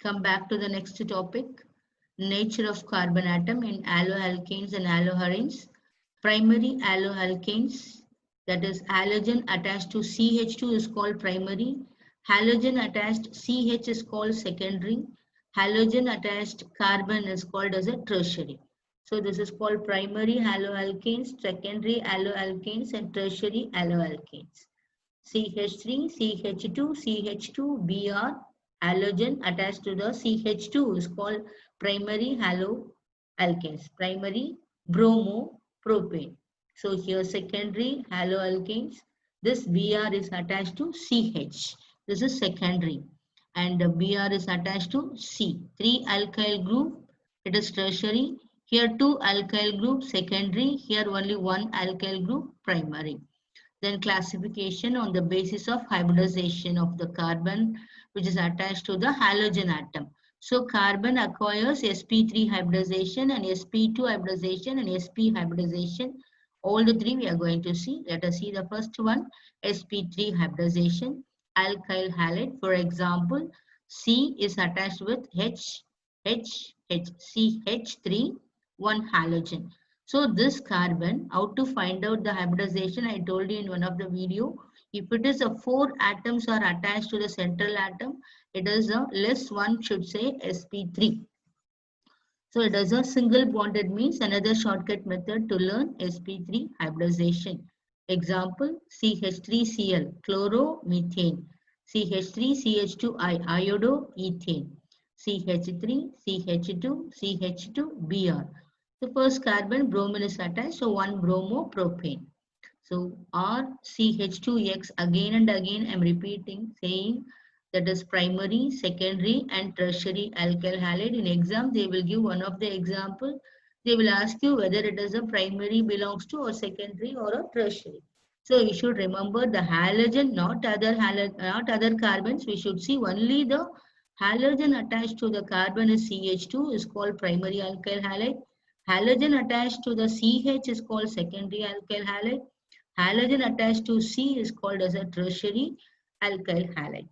Come back to the next topic. Nature of carbon atom in alloalkanes and alloharenes. Primary alloalkanes, that is halogen attached to CH2 is called primary. Halogen attached CH is called secondary. Halogen attached carbon is called as a tertiary. So this is called primary alloalkanes, secondary alloalkanes and tertiary alloalkanes. CH3, CH2, CH2, Br, halogen attached to the CH2 is called primary haloalkanes, primary bromopropane. So here secondary haloalkanes, this Br is attached to CH. This is secondary and the Br is attached to C. 3 alkyl group, it is tertiary. Here 2 alkyl group secondary, here only 1 alkyl group primary. Then classification on the basis of hybridization of the carbon which is attached to the halogen atom. So carbon acquires sp3 hybridization and sp2 hybridization and sp hybridization. All the three we are going to see. Let us see the first one, sp3 hybridization, alkyl halide. For example, C is attached with H, CH3, one halogen. So this carbon, how to find out the hybridization, I told you in one of the video. If it is a 4 atoms are attached to the central atom, it is a less one should say sp3. So it is a single bonded means another shortcut method to learn sp3 hybridization. Example CH3Cl chloromethane, CH3CH2I iodoethane, CH3 CH2 CH2Br. The first carbon bromine is attached, so one bromopropane. So RCH2X again and again I am repeating saying that is primary, secondary and tertiary alkyl halide. In exam they will give one of the example. They will ask you whether it is a primary belongs to or secondary or a tertiary. So you should remember the halogen, not other carbons. We should see only the halogen attached to the carbon is CH2 is called primary alkyl halide. Halogen attached to the CH is called secondary alkyl halide. Halogen attached to C is called as a tertiary alkyl halide.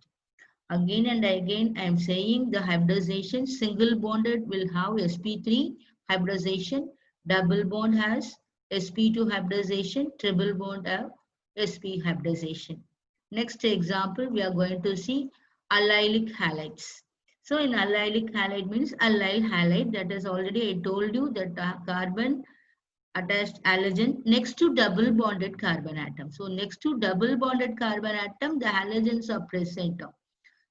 Again and again I am saying the hybridization single bonded will have sp3 hybridization, double bond has sp2 hybridization, triple bond have sp hybridization. Next example we are going to see allylic halides. So in allylic halide means allyl halide, that is already I told you that the carbon attached halogen next to double bonded carbon atom. So next to double bonded carbon atom the halogens are present.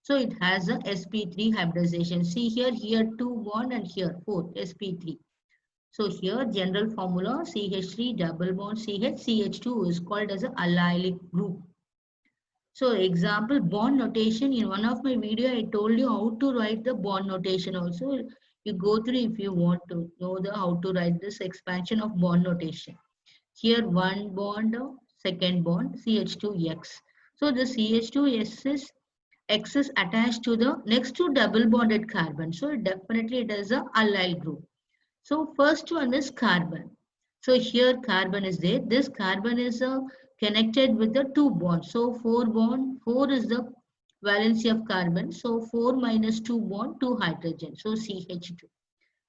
So it has a sp3 hybridization. See here, here 2 bond and here 4 sp3. So here general formula CH3 double bond CH, CH2 is called as a allylic group. So example bond notation, in one of my video I told you how to write the bond notation also. You go through if you want to know the how to write this expansion of bond notation. Here one bond, second bond CH2X. So the CH2S is X is attached to the next to double bonded carbon. So definitely it is a allyl group. So first one is carbon. So here carbon is there. This carbon is connected with the 2 bonds. So 4 bond, 4 is the valency of carbon. So 4 minus 2 bond, 2 hydrogen. So CH2.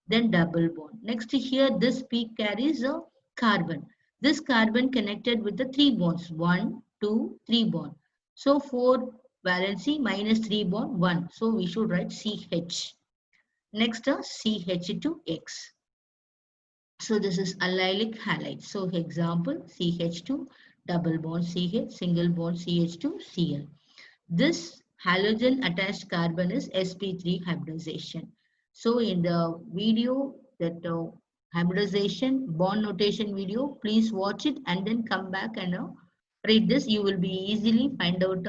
Then double bond. Next here this peak carries a carbon. This carbon connected with the 3 bonds. 1, 2, 3 bond. So 4 valency minus 3 bond 1. So we should write CH. Next CH2X. So this is allylic halide. So example CH2 double bond CH single bond CH2 Cl. This halogen attached carbon is sp3 hybridization. So in the video that hybridization bond notation video, please watch it and then come back and read this. You will be easily find out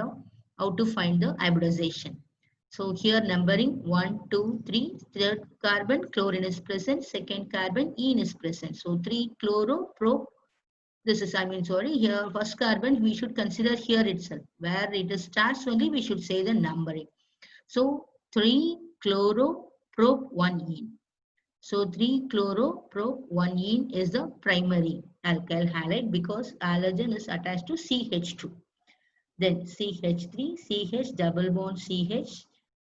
how to find the hybridization. So here numbering 1, 2, 3, third carbon chlorine is present, second carbon ene is present. So 3 chloro pro. This is here first carbon we should consider here itself where it starts only we should say the numbering. So 3 chloro pro 1 ene. So 3 chloro pro 1 ene is the primary alkyl halide because halogen is attached to CH2. Then CH3, CH double bond CH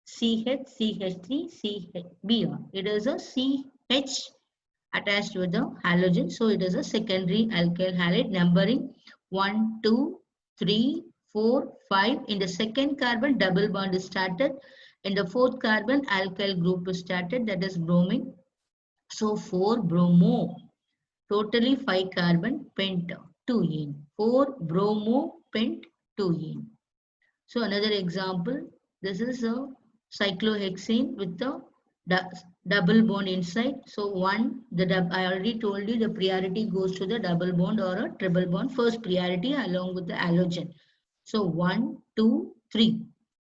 CH, CH3, CHBr. It is a CH attached with the halogen. So it is a secondary alkyl halide numbering 1, 2, 3, 4, 5. In the second carbon, double bond is started. In the fourth carbon, alkyl group is started, that is bromine. So 4 bromo, totally 5 carbon, pent 2ene. 4 bromo, pent 2ene. So another example, this is a cyclohexane with the double bond inside. So I already told you the priority goes to the double bond or a triple bond. First priority along with the halogen. So 1, 2, 3.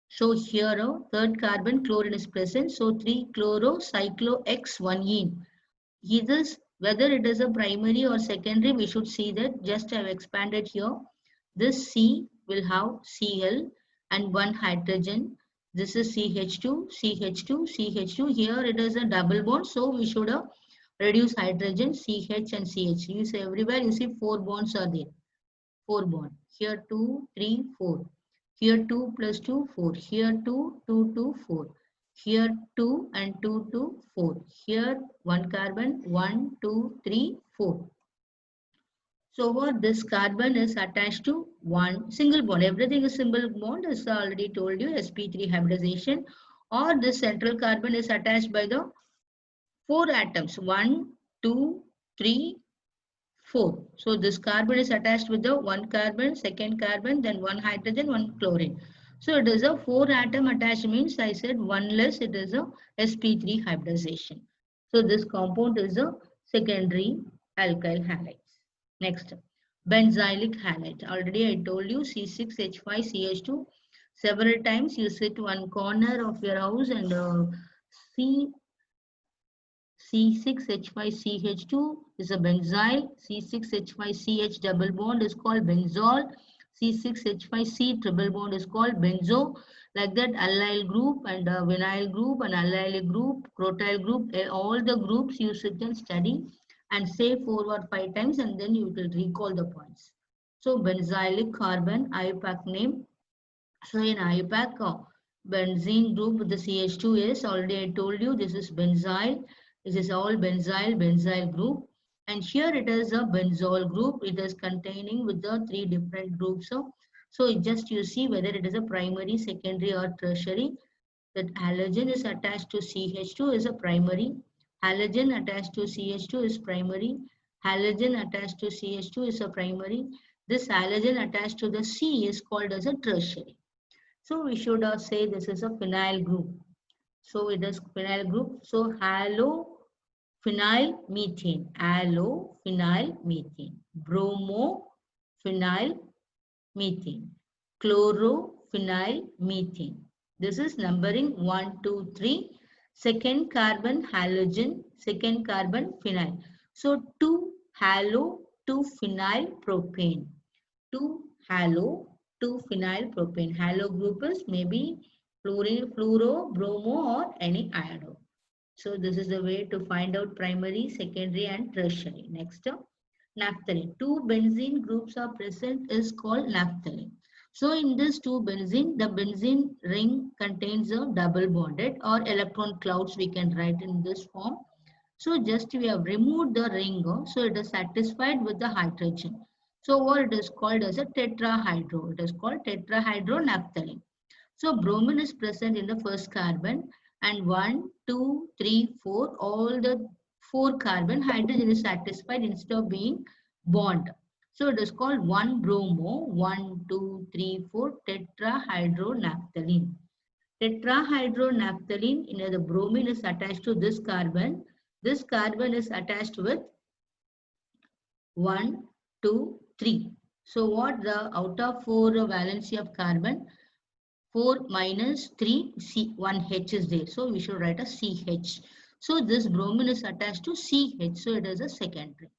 So here a third carbon chlorine is present. So 3 chloro cyclo X 1ene. Whether it is a primary or secondary, we should see that. Just I have expanded here. This C will have Cl and one hydrogen. This is CH2, CH2, CH2. Here it is a double bond, so we should reduce hydrogen, CH and CH. You see everywhere, you see 4 bonds are there. 4 bond. Here 2, 3, 4. Here 2 plus 2, 4. Here 2, 2, 2, 4. Here 2 and 2, 2, 4. Here 1 carbon, 1, 2, 3, 4. So what this carbon is attached to one single bond. Everything is single bond, as I already told you, sp3 hybridization. Or this central carbon is attached by the 4 atoms. 1, 2, 3, 4. So this carbon is attached with the 1 carbon, second carbon, then 1 hydrogen, 1 chlorine. So it is a 4 atom attached, means I said 1 less, it is a sp3 hybridization. So this compound is a secondary alkyl halide. Next, benzylic halide. Already I told you C6H5CH2. Several times you sit one corner of your house and see C6H5CH2 is a benzyl. C6H5CH double bond is called benzol. C6H5C triple bond is called benzo. Like that, allyl group and vinyl group and allylic group, crotyl group, all the groups you sit and study and say 4 or 5 times, and then you will recall the points. So benzylic carbon, IUPAC name. So in IUPAC, benzene group with the CH2 is, already I told you, this is benzyl. This is all benzyl group. And here it is a benzol group. It is containing with the 3 different groups. So just you see whether it is a primary, secondary or tertiary. That halogen is attached to CH2 is a primary. Halogen attached to CH2 is primary. Halogen attached to CH2 is a primary. This halogen attached to the C is called as a tertiary. So we should say this is a phenyl group. So it is phenyl group. So halophenyl methane, halophenyl methane, bromophenyl methane, chlorophenyl methane. This is numbering 1, 2, 3. Second carbon halogen, second carbon phenyl. So 2 halo, 2 phenyl propane. 2 halo, 2 phenyl propane. Halo group is maybe fluorine, fluoro, bromo or any iodo. So this is the way to find out primary, secondary and tertiary. Next, naphthalene. 2 benzene groups are present is called naphthalene. So in this 2 benzene, the benzene ring contains a double bonded or electron clouds, we can write in this form. So just we have removed the ring, so it is satisfied with the hydrogen. So what it is called as a tetrahydro. It is called tetrahydronaphthalene. So bromine is present in the first carbon, and 1, 2, 3, 4, all the 4 carbon hydrogen is satisfied instead of being bond. So it is called 1 bromo, 1, 2, 3, 4 tetrahydronaphthalene. Tetrahydronaphthalene, the bromine is attached to this carbon. This carbon is attached with 1, 2, 3. So what the out of 4 valency of carbon, 4 minus 3, one H is there. So we should write a CH. So this bromine is attached to CH. So it is a secondary.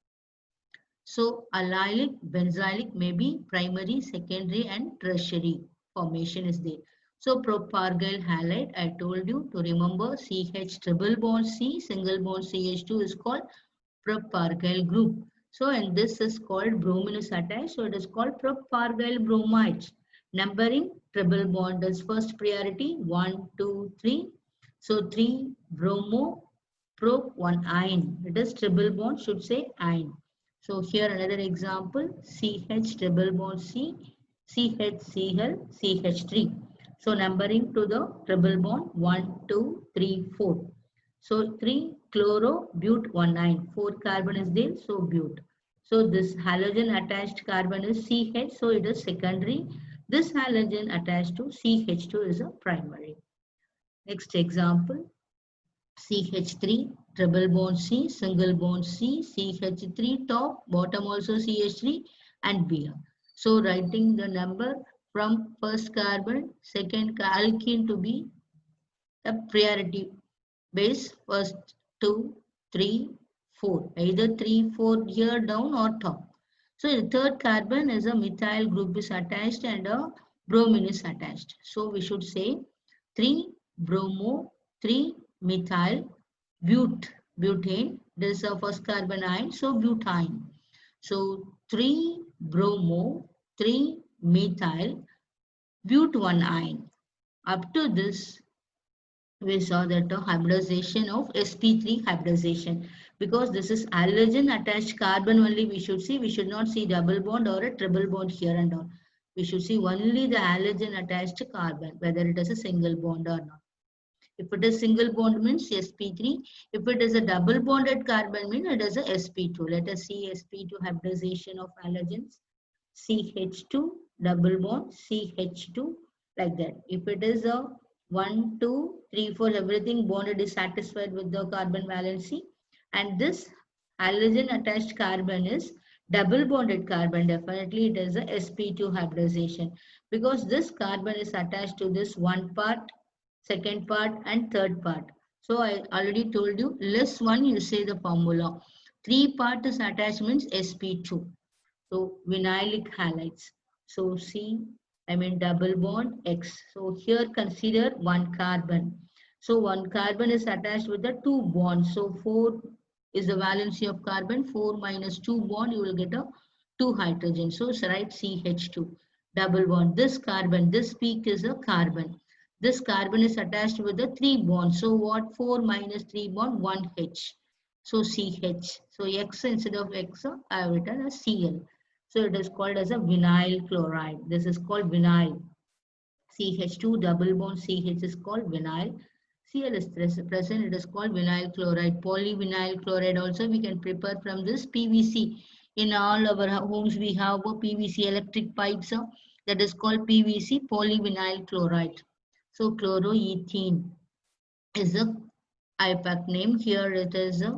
So allylic, benzylic may be primary, secondary and tertiary formation is there. So propargyl halide, I told you to remember CH triple bond C, single bond CH2 is called propargyl group. So and this is called bromine is attached. So it is called propargyl bromides. Numbering triple bond is first priority, 1, 2, 3. So 3 bromo, pro 1 ion. It is triple bond, should say ion. So here another example, CH triple bond C, CHCl, CH3. So numbering to the triple bond 1, 2, 3, 4. So 3 chloro, but 1 ion. 4 carbon is there, so but. So this halogen attached carbon is CH, so it is secondary. This halogen attached to CH2 is a primary. Next example, CH3, triple bond C, single bond C, CH3 top, bottom also CH3 and Br. So writing the number from first carbon, second alkene to be a priority base, first 2, 3, 4. Either 3, 4 here down or top. So the third carbon is a methyl group is attached and a bromine is attached. So we should say 3 bromo, 3 methyl, butane. This is a first carbon ion, so butane. So 3 bromo, 3 methyl, but1 ion. Up to this, we saw that the hybridization of sp3 hybridization, because this is halogen attached carbon only we should see. We should not see double bond or a triple bond here and all. We should see only the halogen attached carbon, whether it is a single bond or not. If it is single bond means sp3. If it is a double bonded carbon means it is a sp2. Let us see sp2 hybridization of halogens. CH2 double bond CH2 like that. If it is a 1, 2, 3, 4, everything bonded is satisfied with the carbon valency, and this halogen attached carbon is double bonded carbon, definitely it is a sp2 hybridization, because this carbon is attached to this one part, second part and third part. So I already told you, less one you say the formula. 3 part is attached means sp2. So vinylic halides. So double bond X. So here consider one carbon. So one carbon is attached with the 2 bonds. So 4 is the valency of carbon. 4 minus 2 bond, you will get a 2 hydrogen. So write CH2. Double bond. This carbon, this peak is a carbon. This carbon is attached with the 3 bonds. So what? 4 minus 3 bond, 1 H. So CH. So X instead of X, I have written as Cl. So it is called as a vinyl chloride. This is called vinyl. CH2 double bond CH is called vinyl. Cl is present, it is called vinyl chloride. Polyvinyl chloride also we can prepare from this PVC. In all our homes we have a PVC electric pipes that is called PVC, polyvinyl chloride. So chloroethene is a IPAC name. Here it is a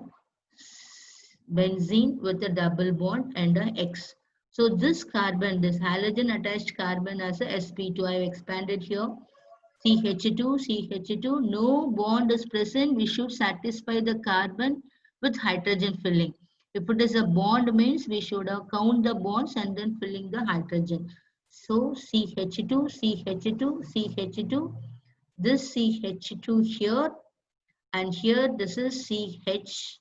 benzene with a double bond and a X. So this carbon, this halogen attached carbon as a sp2, I have expanded here. CH2, CH2, no bond is present. We should satisfy the carbon with hydrogen filling. If it is a bond means we should count the bonds and then filling the hydrogen. So CH2, CH2, CH2, this CH2 here and here this is CH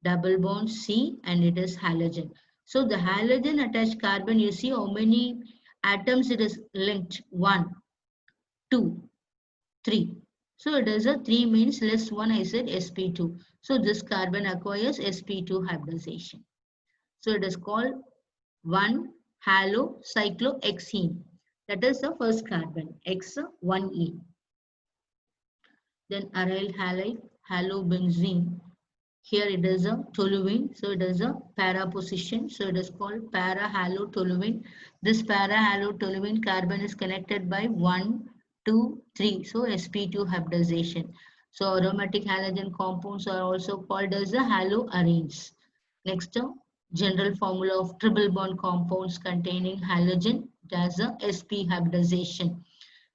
double bond C and it is halogen. So the halogen attached carbon, you see how many atoms it is linked? 1, 2, 3. So it is a 3 means less 1, I said sp2. So this carbon acquires sp2 hybridization. So it is called 1-halocyclohexene. That is the first carbon, X1E. Then aryl halide, halobenzene. Here it is a toluene, so it is a para position, so it is called para-halotoluene. This para-halotoluene carbon is connected by 1, 2, 3, so sp2 hybridization. So aromatic halogen compounds are also called as the haloarenes. Next, general formula of triple bond compounds containing halogen, it has a sp hybridization.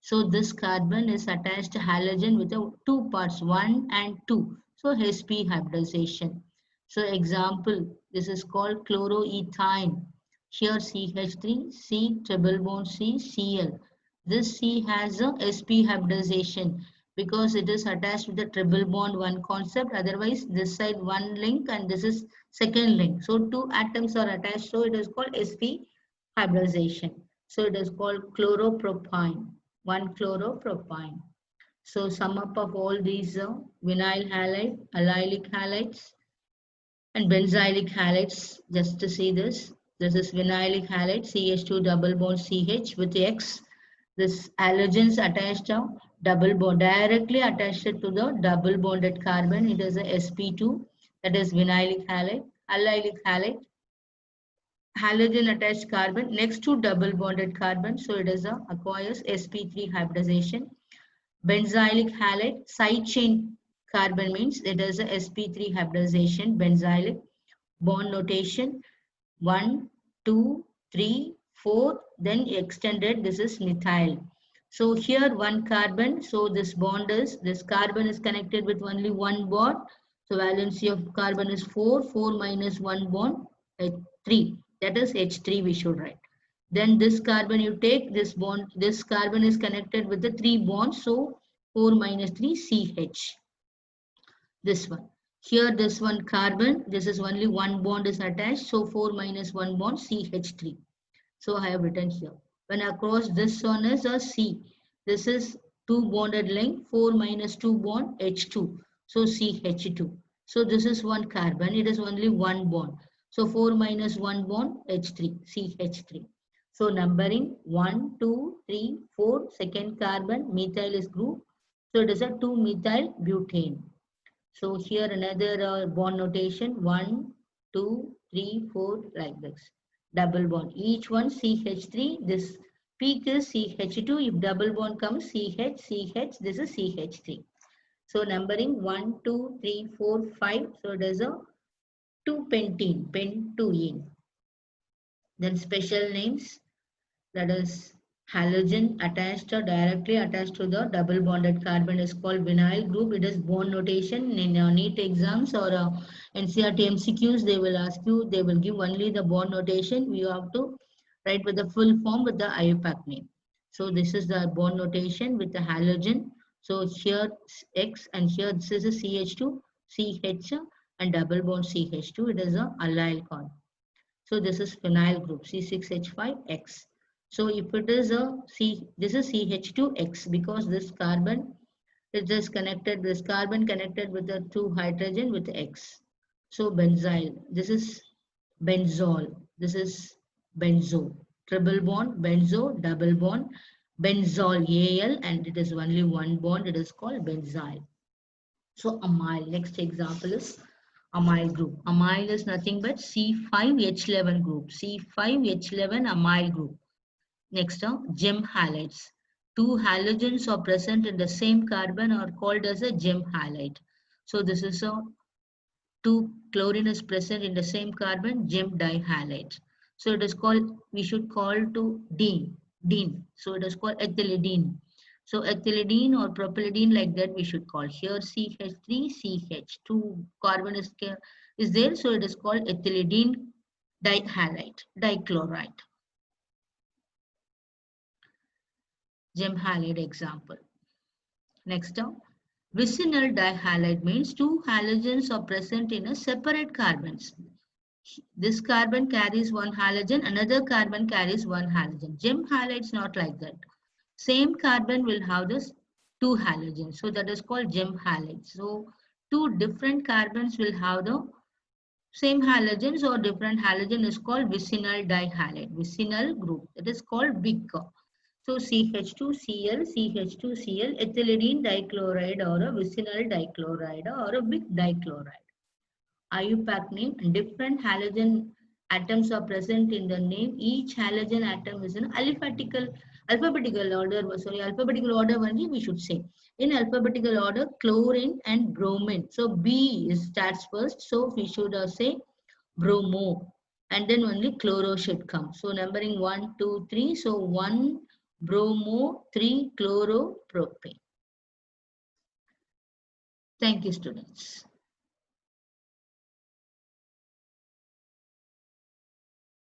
So this carbon is attached to halogen with the 2 parts, 1 and 2. So sp hybridization. So example, this is called chloroethane. Here CH3, C triple bond C, Cl. This C has a sp hybridization because it is attached with the triple bond one concept. Otherwise, this side one link and this is second link. So 2 atoms are attached. So it is called sp hybridization. So it is called chloropropane. 1 chloropropane. So sum up of all these vinyl halide, allylic halides, and benzylic halides. Just to see this, this is vinylic halide, CH2 double bond CH with X. This halogens attached to double bond, directly attached to the double bonded carbon. It is a sp2, that is vinylic halide, allylic halide. Halogen attached carbon next to double bonded carbon, so it is a acquires sp3 hybridization. Benzylic halide, side chain carbon means it is a sp3 hybridization. Benzylic bond notation 1, 2, 3, 4, then extended, this is methyl. So here one carbon, so this carbon is connected with only one bond. So valency of carbon is 4, 4 minus 1 bond, 3. That is H3 we should write. Then this carbon you take, this bond, this carbon is connected with the 3 bonds. So 4 minus 3, CH. This one. Here this one carbon, this is only one bond is attached. So 4 minus 1 bond, CH3. So I have written here. When across this one is a C. This is 2 bonded length, 4 minus 2 bond, H2. So CH2. So this is one carbon, it is only one bond. So 4 minus 1 bond, H3, CH3. So numbering 1, 2, 3, 4, second carbon, methyl is group. So it is a 2-methyl butane. So here another bond notation 1, 2, 3, 4 like this. Double bond. Each one CH3. This peak is CH2. If double bond comes CH, CH, this is CH3. So numbering 1, 2, 3, 4, 5. So it is a 2-pentene, pentuene. Then special names, that is halogen attached or directly attached to the double bonded carbon is called vinyl group. It is bond notation. In NEET exams or NCERT MCQs, they will ask you, they will give only the bond notation. You have to write with the full form with the IUPAC name. So this is the bond notation with the halogen. So here X and here this is a CH2, CH and double bond CH2. It is a allyl carbon. So this is phenyl group C6H5X. So if it is a C, this is CH2X because this carbon is just connected, this carbon connected with the 2 hydrogen with X. So benzyl, this is benzol, this is benzo, triple bond, benzo, double bond, benzol Al, and it is only one bond, it is called benzyl. So amyl, next example is amyl group. Amyl is nothing but C5H11 group. C5H11 amyl group. Next, gem halides. 2 halogens are present in the same carbon are called as a gem halide. So this is a 2 chlorine is present in the same carbon, gem dihalide. So it is called, we should call to dene. So it is called ethylidene. So ethylidene or propylidene like that we should call. Here CH3, CH, 2 carbon is there. So it is called ethylidene dihalide, dichloride. Gem halide example. Next down. Vicinal dihalide means 2 halogens are present in a separate carbons. This carbon carries 1 halogen, another carbon carries 1 halogen. Gem halide is not like that. Same carbon will have this 2 halogens. So that is called gem halide. So 2 different carbons will have the same halogens or different halogen is called vicinal dihalide. Vicinal group. That is called VIC. So CH2Cl, CH2Cl, ethylidene dichloride or a vicinal dichloride or a big dichloride. IUPAC name, different halogen atoms are present in the name. Each halogen atom is in alphabetical order. Sorry, alphabetical order only we should say. In alphabetical order, chlorine and bromine. So B starts first. So we should say bromo. And then only chloro should come. So numbering 1, 2, 3. So 1 bromo, 3 chloropropane. Thank you, students.